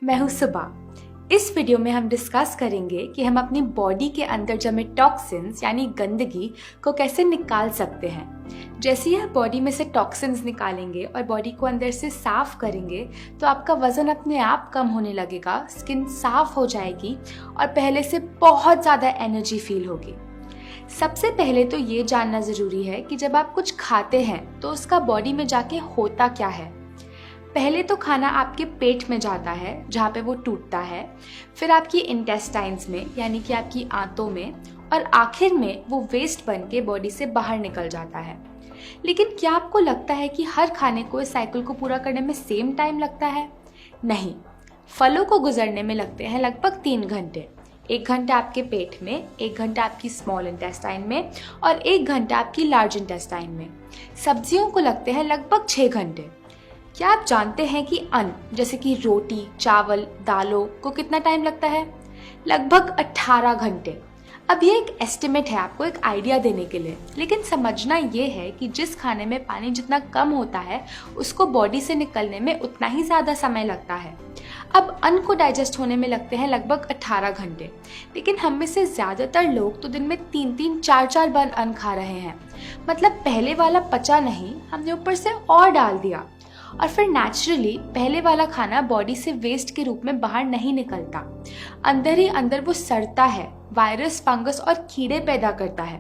मैं हूँ सुबा। इस वीडियो में हम डिस्कस करेंगे कि हम अपनी बॉडी के अंदर जमे टॉक्सिन्स यानी गंदगी को कैसे निकाल सकते हैं। जैसे ही आप बॉडी में से टॉक्सिन्स निकालेंगे और बॉडी को अंदर से साफ करेंगे तो आपका वजन अपने आप कम होने लगेगा, स्किन साफ हो जाएगी और पहले से बहुत ज़्यादा एनर्जी फील होगी। सबसे पहले तो ये जानना ज़रूरी है कि जब आप कुछ खाते हैं तो उसका बॉडी में जाके होता क्या है। पहले तो खाना आपके पेट में जाता है जहाँ पे वो टूटता है, फिर आपकी इंटेस्टाइन्स में यानी कि आपकी आंतों में, और आखिर में वो वेस्ट बन के बॉडी से बाहर निकल जाता है। लेकिन क्या आपको लगता है कि हर खाने को इस साइकिल को पूरा करने में सेम टाइम लगता है? नहीं, फलों को गुजरने में लगते हैं लगभग 3 घंटे। 1 घंटा आपके पेट में, 1 घंटा आपकी स्मॉल इंटेस्टाइन में और 1 घंटा आपकी लार्ज इंटेस्टाइन में। सब्जियों को लगते हैं लगभग 6 घंटे। क्या आप जानते हैं कि अन्न जैसे कि रोटी, चावल, दालों को कितना टाइम लगता है? लगभग 18 घंटे। अब ये एक एस्टिमेट है आपको एक आइडिया देने के लिए, लेकिन समझना ये है कि जिस खाने में पानी जितना कम होता है उसको बॉडी से निकलने में उतना ही ज़्यादा समय लगता है। अब अन्न को डाइजेस्ट होने में लगते हैं लगभग 18 घंटे, लेकिन हम में से ज़्यादातर लोग तो दिन में 3-3, 4-4 बार अन्न खा रहे हैं। मतलब पहले वाला पचा नहीं, हमने ऊपर से और डाल दिया और फिर नेचुरली पहले वाला खाना बॉडी से वेस्ट के रूप में बाहर नहीं निकलता। अंदर ही अंदर वो सड़ता है, वायरस, फंगस और कीड़े पैदा करता है।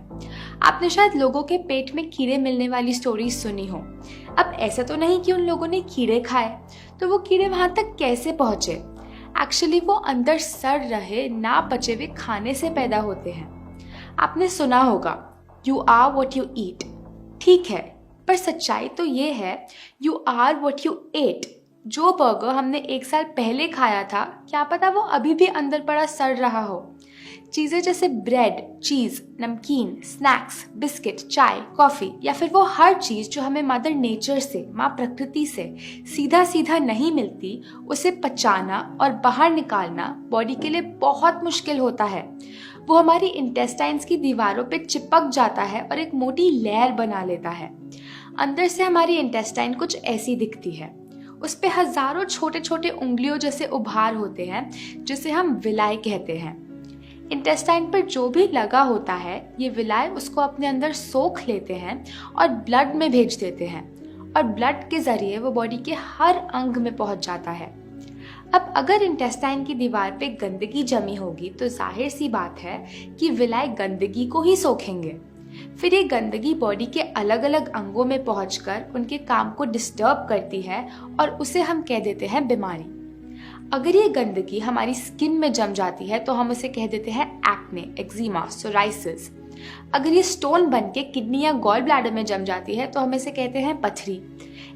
आपने शायद लोगों के पेट में कीड़े मिलने वाली स्टोरीज सुनी हो। अब ऐसा तो नहीं कि उन लोगों ने कीड़े खाए, तो वो कीड़े वहां तक कैसे पहुंचे? एक्चुअली वो अंदर सड़ रहे ना पचे हुए खाने से पैदा होते हैं। आपने सुना होगा you are what you eat. ठीक है, पर सच्चाई तो ये है you are what you ate. जो बर्गर हमने 1 साल पहले खाया था, क्या पता वो अभी भी अंदर पड़ा सड़ रहा हो। चीज़ें जैसे ब्रेड, चीज़, नमकीन, स्नैक्स, बिस्किट, चाय, कॉफ़ी या फिर वो हर चीज़ जो हमें मदर नेचर से, माँ प्रकृति से सीधा सीधा नहीं मिलती, उसे पचाना और बाहर निकालना बॉडी के लिए बहुत मुश्किल होता है। वो हमारी इंटेस्टाइन्स की दीवारों पे चिपक जाता है और एक मोटी लेयर बना लेता है। अंदर से हमारी इंटेस्टाइन कुछ ऐसी दिखती है। उस पे हजारों छोटे छोटे उंगलियों जैसे उभार होते हैं जिसे हम विलाई कहते हैं। इंटेस्टाइन पर जो भी लगा होता है, ये विलाई उसको अपने अंदर सोख लेते हैं और ब्लड में भेज देते हैं, और ब्लड के जरिए वो बॉडी के हर अंग में पहुंच जाता है। अब अगर इंटेस्टाइन की दीवार पे गंदगी जमी होगी तो जाहिर सी बात है कि विलाई गंदगी को ही सोखेंगे। फिर ये गंदगी बॉडी के अलग अलग अंगों में पहुंचकर उनके काम को डिस्टर्ब करती है और उसे हम कह देते हैं बीमारी। अगर ये गंदगी हमारी स्किन में जम जाती है तो हम उसे कह देते हैं एक्ने, एक्जिमा, सोराइसिस। अगर ये स्टोन बन के किडनी या गॉल ब्लैडर में जम जाती है तो हम इसे कहते हैं पथरी।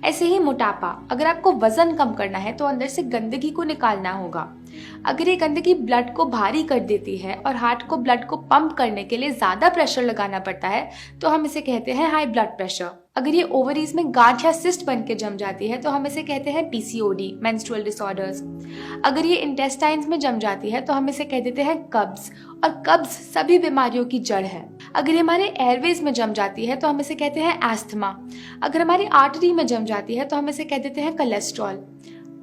ऐसे ही मोटापा, अगर आपको वजन कम करना है तो अंदर से गंदगी को निकालना होगा। अगर ये गंदगी ब्लड को भारी कर देती है और हार्ट को ब्लड को पंप करने के लिए ज़्यादा प्रेशर लगाना पड़ता है तो हम इसे कहते हैं हाई ब्लड प्रेशर। अगर ये ओवरीज में गांठ या सिस्ट बन के जम जाती है तो हम इसे कहते हैं पीसीओडी, मेंस्ट्रुअल डिसऑर्डर्स। अगर ये इंटेस्टाइन्स में जम जाती है तो हम इसे कह देते हैं कब्ज, और कब्ज सभी बीमारियों की जड़ है। अगर ये हमारे एयरवेज में जम जाती है तो हम इसे कहते हैं एस्थमा। अगर हमारी आर्टरी में जम जाती है तो हम इसे कह देते हैं कोलेस्ट्रॉल।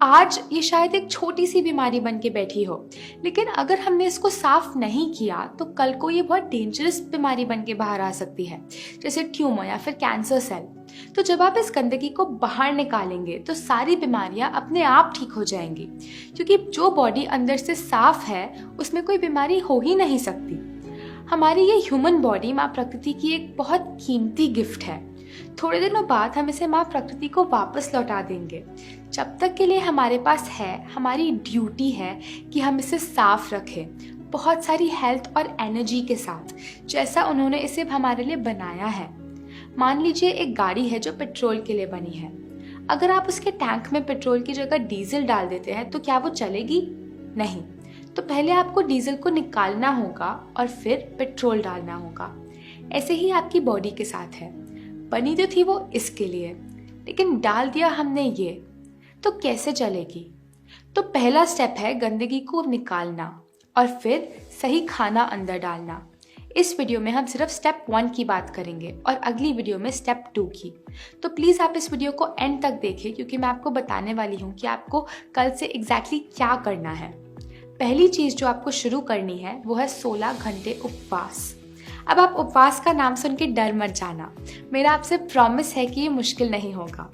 आज ये शायद एक छोटी सी बीमारी बन के बैठी हो, लेकिन अगर हमने इसको साफ नहीं किया तो कल को ये बहुत डेंजरस बीमारी बन के बाहर आ सकती है, जैसे ट्यूमर या फिर कैंसर सेल। तो जब आप इस गंदगी को बाहर निकालेंगे तो सारी बीमारियां अपने आप ठीक हो जाएंगी, क्योंकि जो बॉडी अंदर से साफ है उसमें कोई बीमारी हो ही नहीं सकती। हमारी ये ह्यूमन बॉडी माँ प्रकृति की एक बहुत कीमती गिफ्ट है। थोड़े दिनों बाद हम इसे माँ प्रकृति को वापस लौटा देंगे। जब तक के लिए हमारे पास है, हमारी ड्यूटी है कि हम इसे साफ रखें, बहुत सारी हेल्थ और एनर्जी के साथ, जैसा उन्होंने इसे हमारे लिए बनाया है। मान लीजिए एक गाड़ी है जो पेट्रोल के लिए बनी है। अगर आप उसके टैंक में पेट्रोल की जगह डीजल डाल देते हैं तो क्या वो चलेगी? नहीं। तो पहले आपको डीजल को निकालना होगा और फिर पेट्रोल डालना होगा। ऐसे ही आपकी बॉडी के साथ है। बनी तो थी वो इसके लिए, लेकिन डाल दिया हमने ये, तो कैसे चलेगी? तो पहला स्टेप है गंदगी को निकालना और फिर सही खाना अंदर डालना। इस वीडियो में हम सिर्फ स्टेप 1 की बात करेंगे और अगली वीडियो में स्टेप 2 की। तो प्लीज़ आप इस वीडियो को एंड तक देखें क्योंकि मैं आपको बताने वाली हूँ कि आपको कल से एग्जैक्टली क्या करना है। पहली चीज़ जो आपको शुरू करनी है वो है 16 घंटे उपवास। अब आप उपवास का नाम सुन के डर मत जाना, मेरा आपसे प्रॉमिस है कि ये मुश्किल नहीं होगा।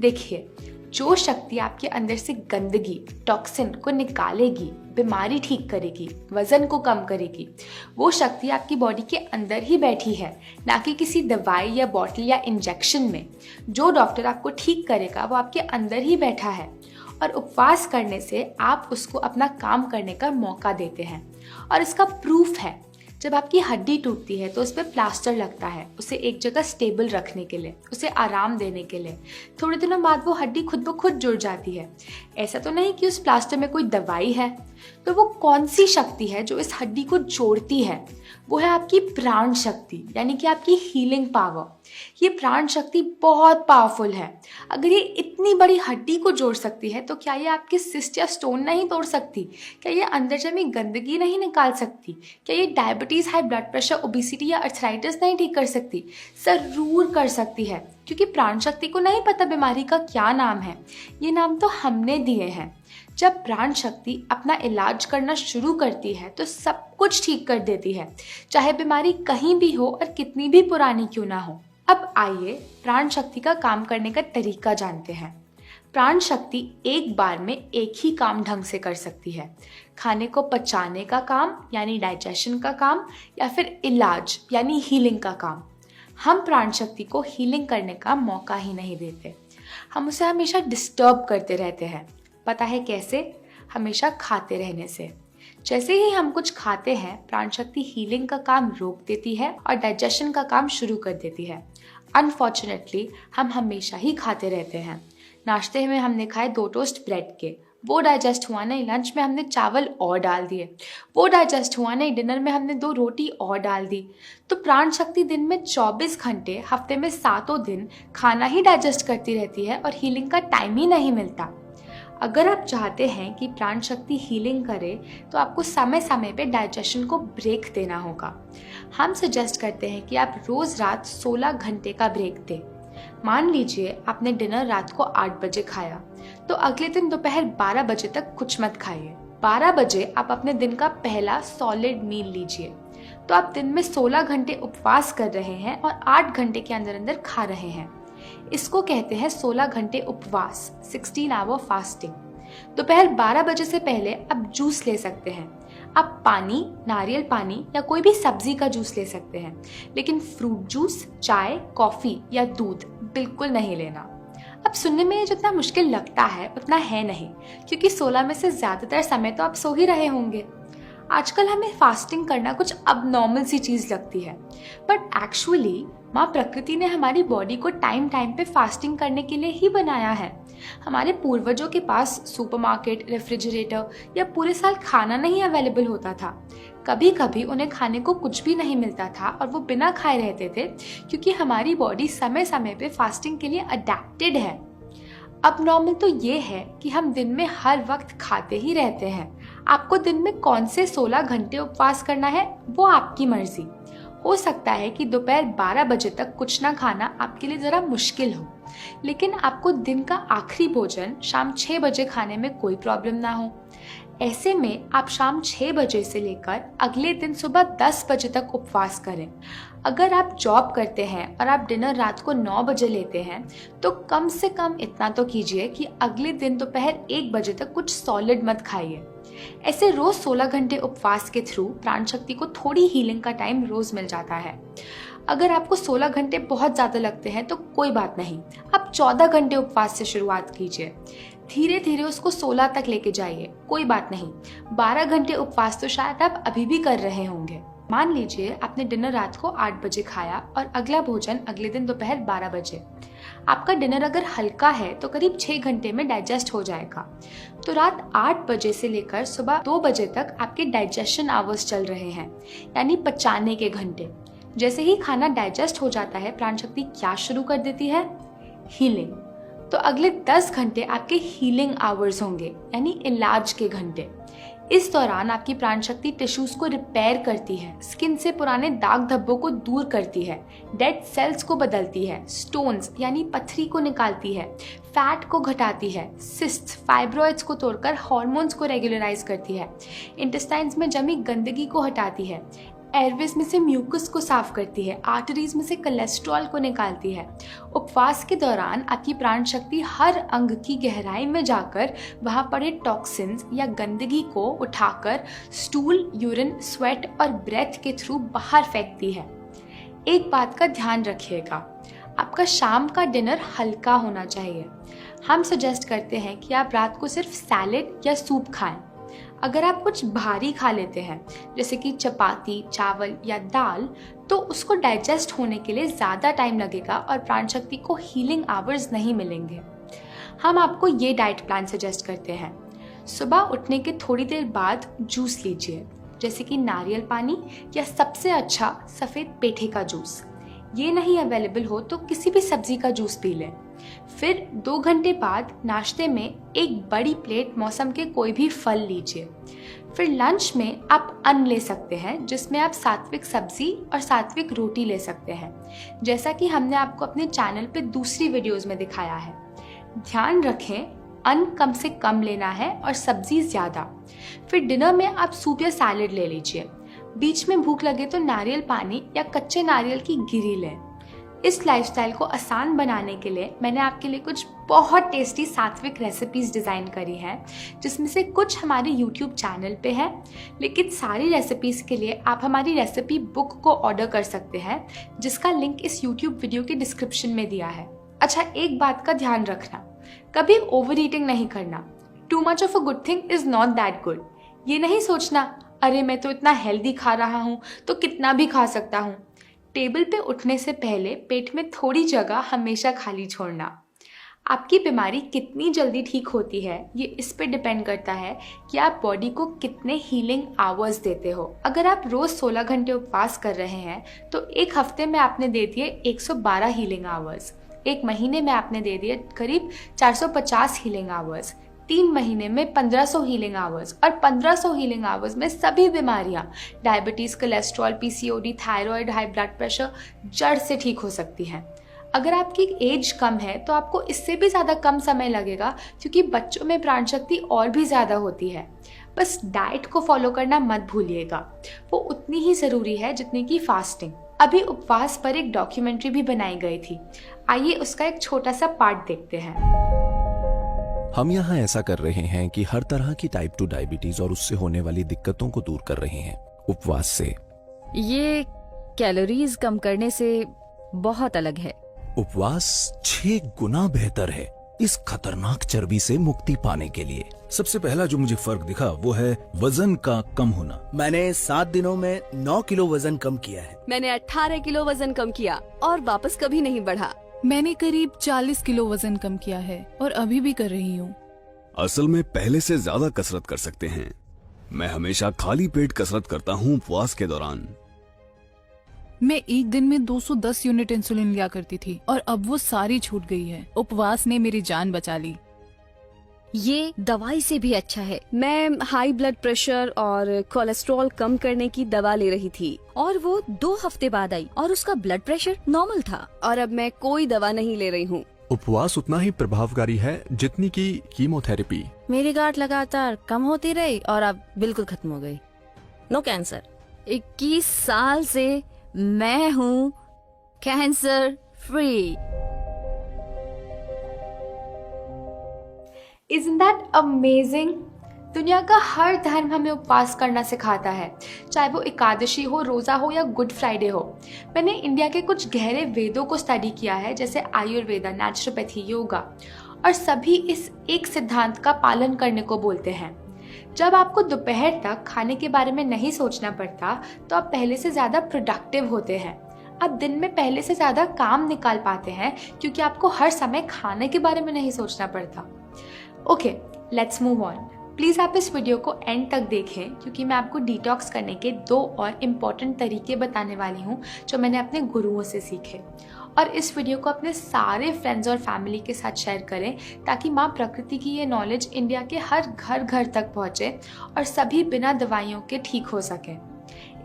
देखिए, जो शक्ति आपके अंदर से गंदगी, टॉक्सिन को निकालेगी, बीमारी ठीक करेगी, वजन को कम करेगी, वो शक्ति आपकी बॉडी के अंदर ही बैठी है, ना कि किसी दवाई या बॉटल या इंजेक्शन में। जो डॉक्टर आपको ठीक करेगा वो आपके अंदर ही बैठा है और उपवास करने से आप उसको अपना काम करने का मौका देते हैं। और इसका प्रूफ है, जब आपकी हड्डी टूटती है तो उस पर प्लास्टर लगता है, उसे एक जगह स्टेबल रखने के लिए, उसे आराम देने के लिए। थोड़े दिनों बाद वो हड्डी खुद ब खुद जुड़ जाती है। ऐसा तो नहीं कि उस प्लास्टर में कोई दवाई है। तो वो कौन सी शक्ति है जो इस हड्डी को जोड़ती है? वो है आपकी प्राण शक्ति, यानी कि आपकी हीलिंग पावर। ये प्राण शक्ति बहुत पावरफुल है। अगर ये इतनी बड़ी हड्डी को जोड़ सकती है तो क्या ये आपके सिस्ट या स्टोन नहीं तोड़ सकती? क्या ये अंदर जमी गंदगी नहीं निकाल सकती? क्या ये diabetes, high blood pressure, obesity या अर्थराइटिस नहीं ठीक कर सकती? जरूर कर सकती है, क्योंकि प्राण शक्ति को नहीं पता बीमारी का क्या नाम है। ये नाम तो हमने दिए हैं। जब प्राण शक्ति अपना इलाज करना शुरू करती है तो सब कुछ ठीक कर देती है, चाहे बीमारी कहीं भी हो और कितनी भी पुरानी क्यों ना हो। अब आइए प्राण शक्ति का काम करने का तरीका जानते हैं। प्राण शक्ति एक बार में एक ही काम ढंग से कर सकती है, खाने को पचाने का काम यानी डाइजेशन का काम, या फिर इलाज यानी हीलिंग का काम। हम प्राण शक्ति को हीलिंग करने का मौका ही नहीं देते, हम उसे हमेशा डिस्टर्ब करते रहते हैं। पता है कैसे? हमेशा खाते रहने से। जैसे ही हम कुछ खाते हैं, प्राण शक्ति हीलिंग का काम रोक देती है और डाइजेशन का काम शुरू कर देती है। अनफॉर्चुनेटली हम हमेशा ही खाते रहते हैं। नाश्ते में हमने खाए 2 टोस्ट ब्रेड के, वो डाइजेस्ट हुआ नहीं। लंच में हमने चावल और डाल दिए, वो डाइजेस्ट हुआ नहीं। डिनर में हमने 2 रोटी और डाल दी। तो प्राण शक्ति दिन में 24 घंटे, हफ्ते में 7 दिन खाना ही डाइजेस्ट करती रहती है और हीलिंग का टाइम ही नहीं मिलता। अगर आप चाहते हैं कि प्राण शक्ति हीलिंग करे तो आपको समय समय पे डाइजेशन को ब्रेक देना होगा। हम सजेस्ट करते हैं कि आप रोज रात 16 घंटे का ब्रेक दें। मान लीजिए आपने डिनर रात को 8 बजे खाया, तो अगले दिन दोपहर 12 बजे तक कुछ मत खाइए। 12 बजे आप अपने दिन का पहला सॉलिड मील लीजिए। तो आप दिन में 16 घंटे उपवास कर रहे हैं और 8 घंटे के अंदर अंदर खा रहे हैं। इसको कहते हैं 16 घंटे उपवास, 16 आवर फास्टिंग। दोपहर 12 बजे से पहले आप जूस ले सकते हैं। आप पानी, नारियल पानी या कोई भी सब्जी का जूस ले सकते हैं, लेकिन फ्रूट जूस, चाय, कॉफी या दूध बिल्कुल नहीं लेना। अब सुनने में जितना मुश्किल लगता है उतना है नहीं, क्योंकि 16 में से ज्यादातर समय तो आप सो ही रहे होंगे। आजकल हमें फास्टिंग करना कुछ अब नॉर्मल सी चीज लगती है, बट एक्चुअली माँ प्रकृति ने हमारी बॉडी को टाइम टाइम पे फास्टिंग करने के लिए ही बनाया है। हमारे पूर्वजों के पास सुपरमार्केट, रेफ्रिजरेटर या पूरे साल खाना नहीं अवेलेबल होता था। कभी कभी उन्हें खाने को कुछ भी नहीं मिलता था और वो बिना खाए रहते थे, क्योंकि हमारी बॉडी समय समय पे फास्टिंग के लिए अडेप्टेड है। अब नॉर्मल तो ये है कि हम दिन में हर वक्त खाते ही रहते हैं। आपको दिन में कौन से 16 घंटे उपवास करना है वो आपकी मर्जी। हो सकता है कि दोपहर 12 बजे तक कुछ ना खाना आपके लिए ज़रा मुश्किल हो, लेकिन आपको दिन का आखिरी भोजन शाम 6 बजे खाने में कोई प्रॉब्लम ना हो। ऐसे में आप शाम 6 बजे से लेकर अगले दिन सुबह 10 बजे तक उपवास करें। अगर आप जॉब करते हैं और आप डिनर रात को 9 बजे लेते हैं, तो कम से कम इतना तो कीजिए कि अगले दिन दोपहर 1 बजे तक कुछ सॉलिड मत खाइए। ऐसे रोज 16 घंटे उपवास के थ्रू प्राण शक्ति को थोड़ी हीलिंग का टाइम रोज मिल जाता है। अगर आपको 16 घंटे बहुत ज़्यादा लगते हैं तो कोई बात नहीं, आप 14 घंटे उपवास से शुरुआत कीजिए। धीरे धीरे उसको 16 तक लेके जाइए, कोई बात नहीं। 12 घंटे उपवास तो शायद आप अभी भी कर रहे होंगे। मान लीजिए आपने डिनर रात को 8 बजे खाया और अगला भोजन अगले दिन दोपहर 12 बजे। आपका डिनर अगर हल्का है तो करीब 6 घंटे में डाइजेस्ट हो जाएगा। तो रात 8 बजे से लेकर सुबह 2 बजे तक आपके डाइजेशन आवर्स चल रहे हैं, यानी पचाने के घंटे। जैसे ही खाना डाइजेस्ट हो जाता है, प्राण शक्ति क्या शुरू कर देती है? हीलिंग। तो अगले 10 घंटे आपके हीलिंग आवर्स होंगे, यानी इलाज के घंटे। इस दौरान आपकी प्राण शक्ति टिश्यूज को रिपेयर करती है, स्किन से पुराने दाग धब्बों को दूर करती है, डेड सेल्स को बदलती है, स्टोन्स यानी पत्थरी को निकालती है, फैट को घटाती है, सिस्ट्स फाइब्रॉइड्स को तोड़कर हार्मोन्स को रेगुलराइज करती है, इंटेस्टाइन्स में जमी गंदगी को हटाती है, एयरवेज में से म्यूकस को साफ करती है, आर्टरीज में से कोलेस्ट्रॉल को निकालती है। उपवास के दौरान आपकी प्राण शक्ति हर अंग की गहराई में जाकर वहां पड़े टॉक्सिन्स या गंदगी को उठाकर स्टूल, यूरिन, स्वेट और ब्रेथ के थ्रू बाहर फेंकती है। एक बात का ध्यान रखिएगा, आपका शाम का डिनर हल्का होना चाहिए। हम सजेस्ट करते हैं कि आप रात को सिर्फ सैलेड या सूप खाएं। अगर आप कुछ भारी खा लेते हैं जैसे कि चपाती, चावल या दाल, तो उसको डाइजेस्ट होने के लिए ज़्यादा टाइम लगेगा और प्राण शक्ति को हीलिंग आवर्स नहीं मिलेंगे। हम आपको ये डाइट प्लान सजेस्ट करते हैं। सुबह उठने के थोड़ी देर बाद जूस लीजिए, जैसे कि नारियल पानी या सबसे अच्छा सफ़ेद पेठे का जूस। ये नहीं अवेलेबल हो तो किसी भी सब्जी का जूस पी लें। फिर 2 घंटे बाद नाश्ते में एक बड़ी प्लेट मौसम के कोई भी फल लीजिए। फिर लंच में आप अन्न ले सकते हैं, जिसमें आप सात्विक सब्जी और सात्विक रोटी ले सकते हैं, जैसा कि हमने आपको अपने चैनल पे दूसरी वीडियोस में दिखाया है। ध्यान रखें, अन्न कम से कम लेना है और सब्जी ज़्यादा। फिर डिनर में आप सूप या सैलेड ले लीजिए। बीच में भूख लगे तो नारियल पानी या कच्चे नारियल की गिरी लें। इस लाइफस्टाइल को आसान बनाने के लिए मैंने आपके लिए कुछ बहुत टेस्टी सात्विक रेसिपीज डिज़ाइन करी हैं, जिसमें से कुछ हमारे YouTube चैनल पे हैं, लेकिन सारी रेसिपीज के लिए आप हमारी रेसिपी बुक को ऑर्डर कर सकते हैं, जिसका लिंक इस YouTube वीडियो के डिस्क्रिप्शन में दिया है। अच्छा, एक बात का ध्यान रखना, कभी ओवर ईटिंग नहीं करना। Too much of a good thing is not that good. ये नहीं सोचना, अरे मैं तो इतना हेल्दी खा रहा हूँ तो कितना भी खा सकता हूँ। टेबल पे उठने से पहले पेट में थोड़ी जगह हमेशा खाली छोड़ना। आपकी बीमारी कितनी जल्दी ठीक होती है ये इस पे डिपेंड करता है कि आप बॉडी को कितने हीलिंग आवर्स देते हो। अगर आप रोज 16 घंटे उपवास कर रहे हैं तो एक हफ्ते में आपने दे दिए 112 हीलिंग आवर्स, एक महीने में आपने दे दिए करीब 450 हीलिंग आवर्स, 3 महीने में 1500 हीलिंग आवर्स, और 1500 हीलिंग आवर्स में सभी बीमारियां diabetes, cholesterol, PCOD, thyroid, high blood pressure जड़ से ठीक हो सकती हैं। अगर आपकी एज कम है तो आपको इससे भी ज़्यादा कम समय लगेगा, क्योंकि बच्चों में प्राण शक्ति और भी ज़्यादा होती है। बस डाइट को फॉलो करना मत भूलिएगा, वो उतनी ही ज़रूरी है जितनी कि फास्टिंग। अभी उपवास पर एक डॉक्यूमेंट्री भी बनाई गई थी, आइए उसका एक छोटा सा पार्ट देखते हैं। हम यहाँ ऐसा कर रहे हैं कि हर तरह की टाइप 2 डायबिटीज और उससे होने वाली दिक्कतों को दूर कर रहे हैं उपवास से। ये कैलोरीज कम करने से बहुत अलग है। उपवास 6 गुना बेहतर है इस खतरनाक चर्बी से मुक्ति पाने के लिए। सबसे पहला जो मुझे फर्क दिखा वो है वजन का कम होना। मैंने 7 दिनों में 9 किलो वजन कम किया है। मैंने 18 किलो वजन कम किया और वापस कभी नहीं बढ़ा। मैंने करीब 40 किलो वजन कम किया है और अभी भी कर रही हूँ। असल में पहले से ज्यादा कसरत कर सकते हैं। मैं हमेशा खाली पेट कसरत करता हूँ उपवास के दौरान। मैं एक दिन में 210 यूनिट इंसुलिन लिया करती थी और अब वो सारी छूट गई है। उपवास ने मेरी जान बचा ली। ये दवाई से भी अच्छा है। मैं हाई ब्लड प्रेशर और कोलेस्ट्रॉल कम करने की दवा ले रही थी और वो 2 हफ्ते बाद आई और उसका ब्लड प्रेशर नॉर्मल था, और अब मैं कोई दवा नहीं ले रही हूँ। उपवास उतना ही प्रभावकारी है जितनी की कीमोथेरेपी। मेरी गांठ लगातार कम होती रही और अब बिल्कुल खत्म हो गई। No cancer. 21 साल से मैं हूँ cancer free. Isn't that amazing? दुनिया का हर धर्म हमें उपवास करना सिखाता है, चाहे वो एकादशी हो, रोज़ा हो या गुड फ्राइडे हो। मैंने इंडिया के कुछ गहरे वेदों को स्टडी किया है, जैसे आयुर्वेदा, नेचुरोपैथी, योगा, और सभी इस एक सिद्धांत का पालन करने को बोलते हैं। जब आपको दोपहर तक खाने के बारे में नहीं सोचना पड़ता तो आप पहले से ज़्यादा प्रोडक्टिव होते हैं। आप दिन में पहले से ज़्यादा काम निकाल पाते हैं, क्योंकि आपको हर समय खाने के बारे में नहीं सोचना पड़ता। Okay, let's move on. Please आप इस वीडियो को एंड तक देखें, क्योंकि मैं आपको डिटॉक्स करने के 2 और इम्पॉर्टेंट तरीके बताने वाली हूँ जो मैंने अपने गुरुओं से सीखे। और इस वीडियो को अपने सारे फ्रेंड्स और फैमिली के साथ शेयर करें ताकि माँ प्रकृति की ये नॉलेज इंडिया के हर घर तक पहुँचे और सभी बिना दवाइयों के ठीक हो सकें।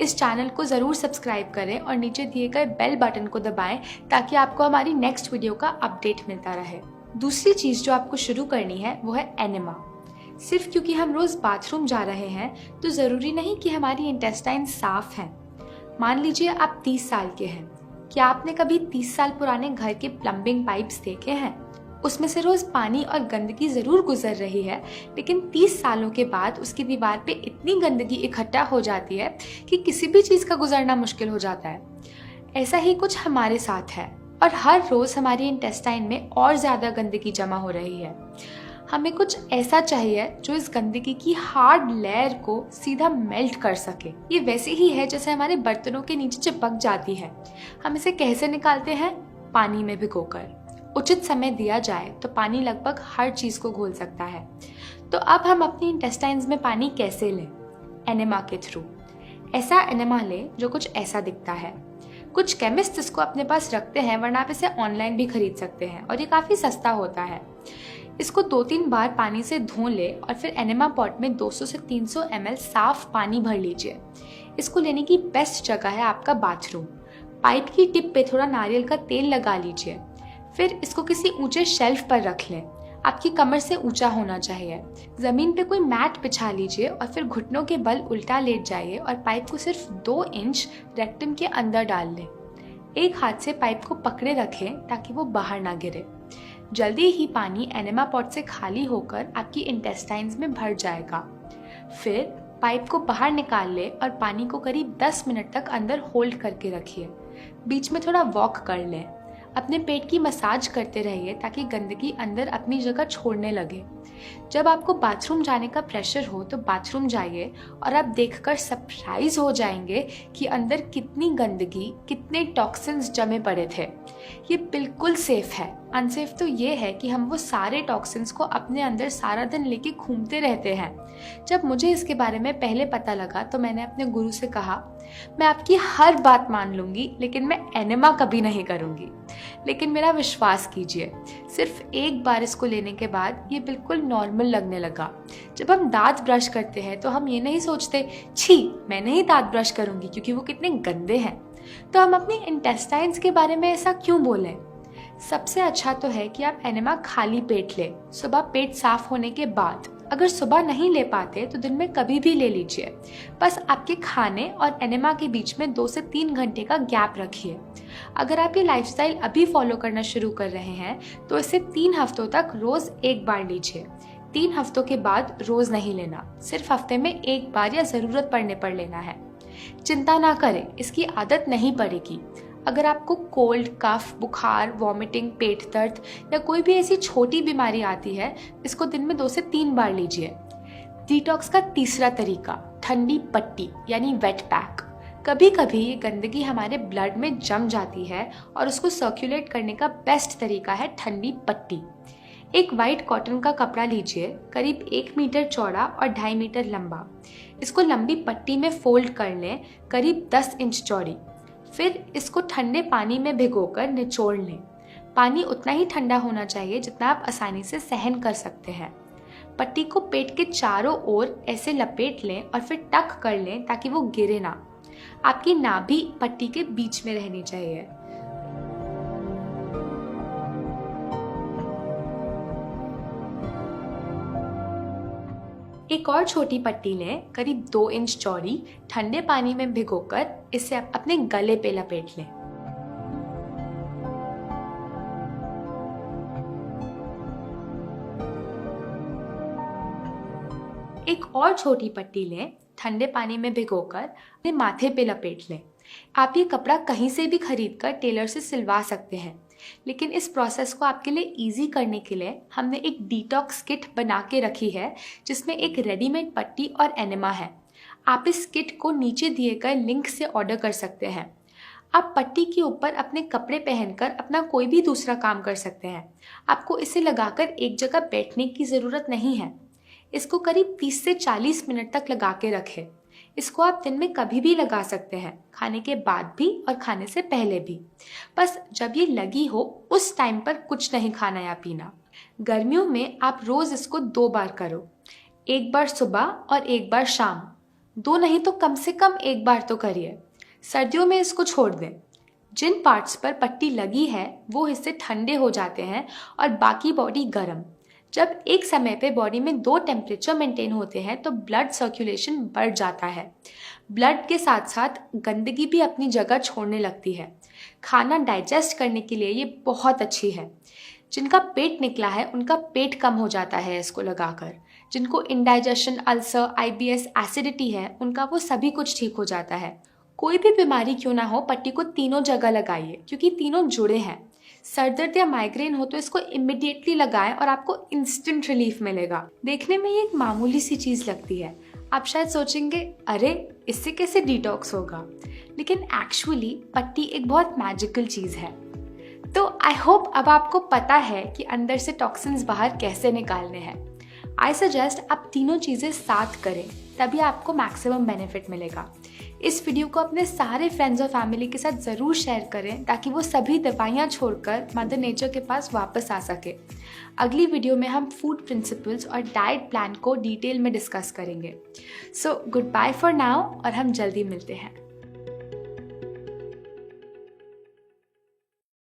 इस चैनल को ज़रूर सब्सक्राइब करें और नीचे दिए गए बेल बटन को दबाएं ताकि आपको हमारी नेक्स्ट वीडियो का अपडेट मिलता रहे। दूसरी चीज़ जो आपको शुरू करनी है वो है एनेमा। सिर्फ क्योंकि हम रोज़ बाथरूम जा रहे हैं तो ज़रूरी नहीं कि हमारी इंटेस्टाइन साफ हैं। मान लीजिए आप 30 साल के हैं। क्या आपने कभी 30 साल पुराने घर के प्लम्बिंग पाइप्स देखे हैं? उसमें से रोज पानी और गंदगी जरूर गुजर रही है, लेकिन 30 सालों के बाद उसकी दीवार पे इतनी गंदगी इकट्ठा हो जाती है कि किसी भी चीज का गुजरना मुश्किल हो जाता है। ऐसा ही कुछ हमारे साथ है और हर रोज हमारी इंटेस्टाइन में और ज्यादा गंदगी जमा हो रही है। हमें कुछ ऐसा चाहिए जो इस गंदगी की हार्ड लेयर को सीधा मेल्ट कर सके। ये वैसे ही है जैसे हमारे बर्तनों के नीचे चिपक जाती है। हम इसे कैसे निकालते हैं? पानी में भिगोकर। उचित समय दिया जाए तो पानी लगभग हर चीज को घोल सकता है। तो अब हम अपनी इंटेस्टाइन्स में पानी कैसे लें? एनेमा के थ्रू। ऐसा एनेमा लें जो कुछ ऐसा दिखता है। कुछ केमिस्ट इसको अपने पास रखते हैं, वरना आप इसे ऑनलाइन भी खरीद सकते हैं और ये काफी सस्ता होता है। इसको 2-3 बार पानी से धो ले और फिर एनेमा पॉट में 200 से 300 ml साफ पानी भर लीजिए। इसको लेने की बेस्ट जगह है आपका बाथरूम। पाइप की टिप पे थोड़ा नारियल का तेल लगा लीजिए। फिर इसको किसी ऊंचे शेल्फ पर रख लें। आपकी कमर से ऊंचा होना चाहिए। जमीन पे कोई मैट बिछा लीजिए और फिर घुटनों के बल उल्टा लेट जाइए और पाइप को सिर्फ 2 इंच रेक्टम के अंदर डाल लें। एक हाथ से पाइप को पकड़े रखें ताकि वो बाहर ना गिरे। जल्दी ही पानी एनेमा पॉट से खाली होकर आपकी इंटेस्टाइन्स में भर जाएगा। फिर पाइप को बाहर निकाल ले और पानी को करीब 10 मिनट तक अंदर होल्ड करके रखिए। बीच में थोड़ा वॉक कर लें। अपने पेट की मसाज करते रहिए ताकि गंदगी अंदर अपनी जगह छोड़ने लगे। जब आपको बाथरूम जाने का प्रेशर हो तो बाथरूम जाइए और आप देखकर सरप्राइज हो जाएंगे कि अंदर कितनी गंदगी, कितने टॉक्सिन्स जमे पड़े थे। ये बिल्कुल सेफ है। अनसेफ तो ये है कि हम वो सारे टॉक्सिन्स को अपने अंदर सारा दिन लेके घूमते रहते हैं। जब मुझे इसके बारे में पहले पता लगा तो मैंने अपने गुरु से कहा, मैं आपकी हर बात मान लूंगी लेकिन मैं एनेमा कभी नहीं करूंगी। लेकिन मेरा विश्वास कीजिए, सिर्फ एक बार इसको लेने के बाद ये बिल्कुल नॉर्मल लगने लगा। जब हम दांत ब्रश करते हैं तो हम ये नहीं सोचते, छी मैं नहीं दांत ब्रश करूंगी क्योंकि वो कितने गंदे हैं। तो हम अपनी इंटेस्टाइन्स के बारे में ऐसा क्यों बोलें? सबसे अच्छा तो है कि आप एनेमा खाली पेट लें, सुबह पेट साफ होने के बाद। अगर सुबह नहीं ले पाते तो दिन में कभी भी ले लीजिए। बस आपके खाने और एनेमा के बीच में 2 से 3 घंटे का गैप रखिए। अगर आप ये लाइफस्टाइल अभी फॉलो करना शुरू कर रहे हैं तो इसे 3 हफ्तों तक रोज एक बार लीजिए। 3 हफ्तों के बाद रोज नहीं लेना, सिर्फ हफ्ते में एक बार या जरूरत पड़ने पर लेना है। चिंता ना करें, इसकी आदत नहीं पड़ेगी। अगर आपको कोल्ड, कफ, बुखार, वॉमिटिंग, पेट दर्द या कोई भी ऐसी छोटी बीमारी आती है, इसको दिन में 2 से 3 बार लीजिए। डिटॉक्स का तीसरा तरीका, ठंडी पट्टी यानी वेट पैक। कभी कभी ये गंदगी हमारे ब्लड में जम जाती है और उसको सर्कुलेट करने का बेस्ट तरीका है ठंडी पट्टी। एक वाइट कॉटन का कपड़ा लीजिए, करीब 1 मीटर चौड़ा और 2.5 मीटर लंबा। इसको लंबी पट्टी में फोल्ड कर लें, करीब 10 इंच चौड़ी। फिर इसको ठंडे पानी में भिगोकर निचोड़ लें। पानी उतना ही ठंडा होना चाहिए जितना आप आसानी से सहन कर सकते हैं। पट्टी को पेट के चारों ओर ऐसे लपेट लें और फिर टक कर लें ताकि वो गिरे ना। आपकी नाभि पट्टी के बीच में रहनी चाहिए। एक और छोटी पट्टी लें, करीब 2 इंच चौड़ी, ठंडे पानी में भिगोकर इसे अपने गले पे लपेट लें। एक और छोटी पट्टी लें, ठंडे पानी में भिगोकर अपने माथे पे लपेट लें। आप ये कपड़ा कहीं से भी खरीदकर टेलर से सिलवा सकते हैं, लेकिन इस प्रोसेस को आपके लिए इजी करने के लिए हमने एक डिटॉक्स किट बना के रखी है जिसमें एक रेडीमेड पट्टी और एनेमा है। आप इस किट को नीचे दिए गए लिंक से ऑर्डर कर सकते हैं। आप पट्टी के ऊपर अपने कपड़े पहनकर अपना कोई भी दूसरा काम कर सकते हैं। आपको इसे लगाकर एक जगह बैठने की ज़रूरत नहीं है। इसको करीब 30 से 40 मिनट तक लगा के रखें। इसको आप दिन में कभी भी लगा सकते हैं, खाने के बाद भी और खाने से पहले भी। बस जब ये लगी हो उस टाइम पर कुछ नहीं खाना या पीना। गर्मियों में आप रोज इसको 2 बार करो, एक बार सुबह और एक बार शाम। 2 नहीं तो कम से कम 1 बार तो करिए। सर्दियों में इसको छोड़ दें। जिन पार्ट्स पर पट्टी लगी है वो हिस्से ठंडे हो जाते हैं और बाकी बॉडी गर्म। जब एक समय पे बॉडी में 2 टेम्परेचर मेंटेन होते हैं तो ब्लड सर्कुलेशन बढ़ जाता है। ब्लड के साथ साथ गंदगी भी अपनी जगह छोड़ने लगती है। खाना डाइजेस्ट करने के लिए ये बहुत अच्छी है। जिनका पेट निकला है उनका पेट कम हो जाता है इसको लगाकर। जिनको इंडाइजेशन, अल्सर, IBS, एसिडिटी है, उनका वो सभी कुछ ठीक हो जाता है। कोई भी बीमारी क्यों ना हो, पट्टी को तीनों जगह लगाइए क्योंकि तीनों जुड़े हैं। सर दर्द या माइग्रेन हो तो इसको इमिडिएटली लगाएं और आपको इंस्टेंट रिलीफ मिलेगा। देखने में ये एक मामूली सी चीज़ लगती है। आप शायद सोचेंगे अरे इससे कैसे डिटॉक्स होगा, लेकिन एक्चुअली पट्टी एक बहुत मैजिकल चीज़ है। तो आई होप अब आपको पता है कि अंदर से टॉक्सिन्स बाहर कैसे निकालने हैं। आई सजेस्ट आप तीनों चीज़ें साथ करें, तभी आपको मैक्सिमम बेनिफिट मिलेगा। इस वीडियो को अपने सारे फ्रेंड्स और फैमिली के साथ ज़रूर शेयर करें ताकि वो सभी दवाइयाँ छोड़कर मदर नेचर के पास वापस आ सके। अगली वीडियो में हम फूड प्रिंसिपल्स और डाइट प्लान को डिटेल में डिस्कस करेंगे। So goodbye for now और हम जल्दी मिलते हैं।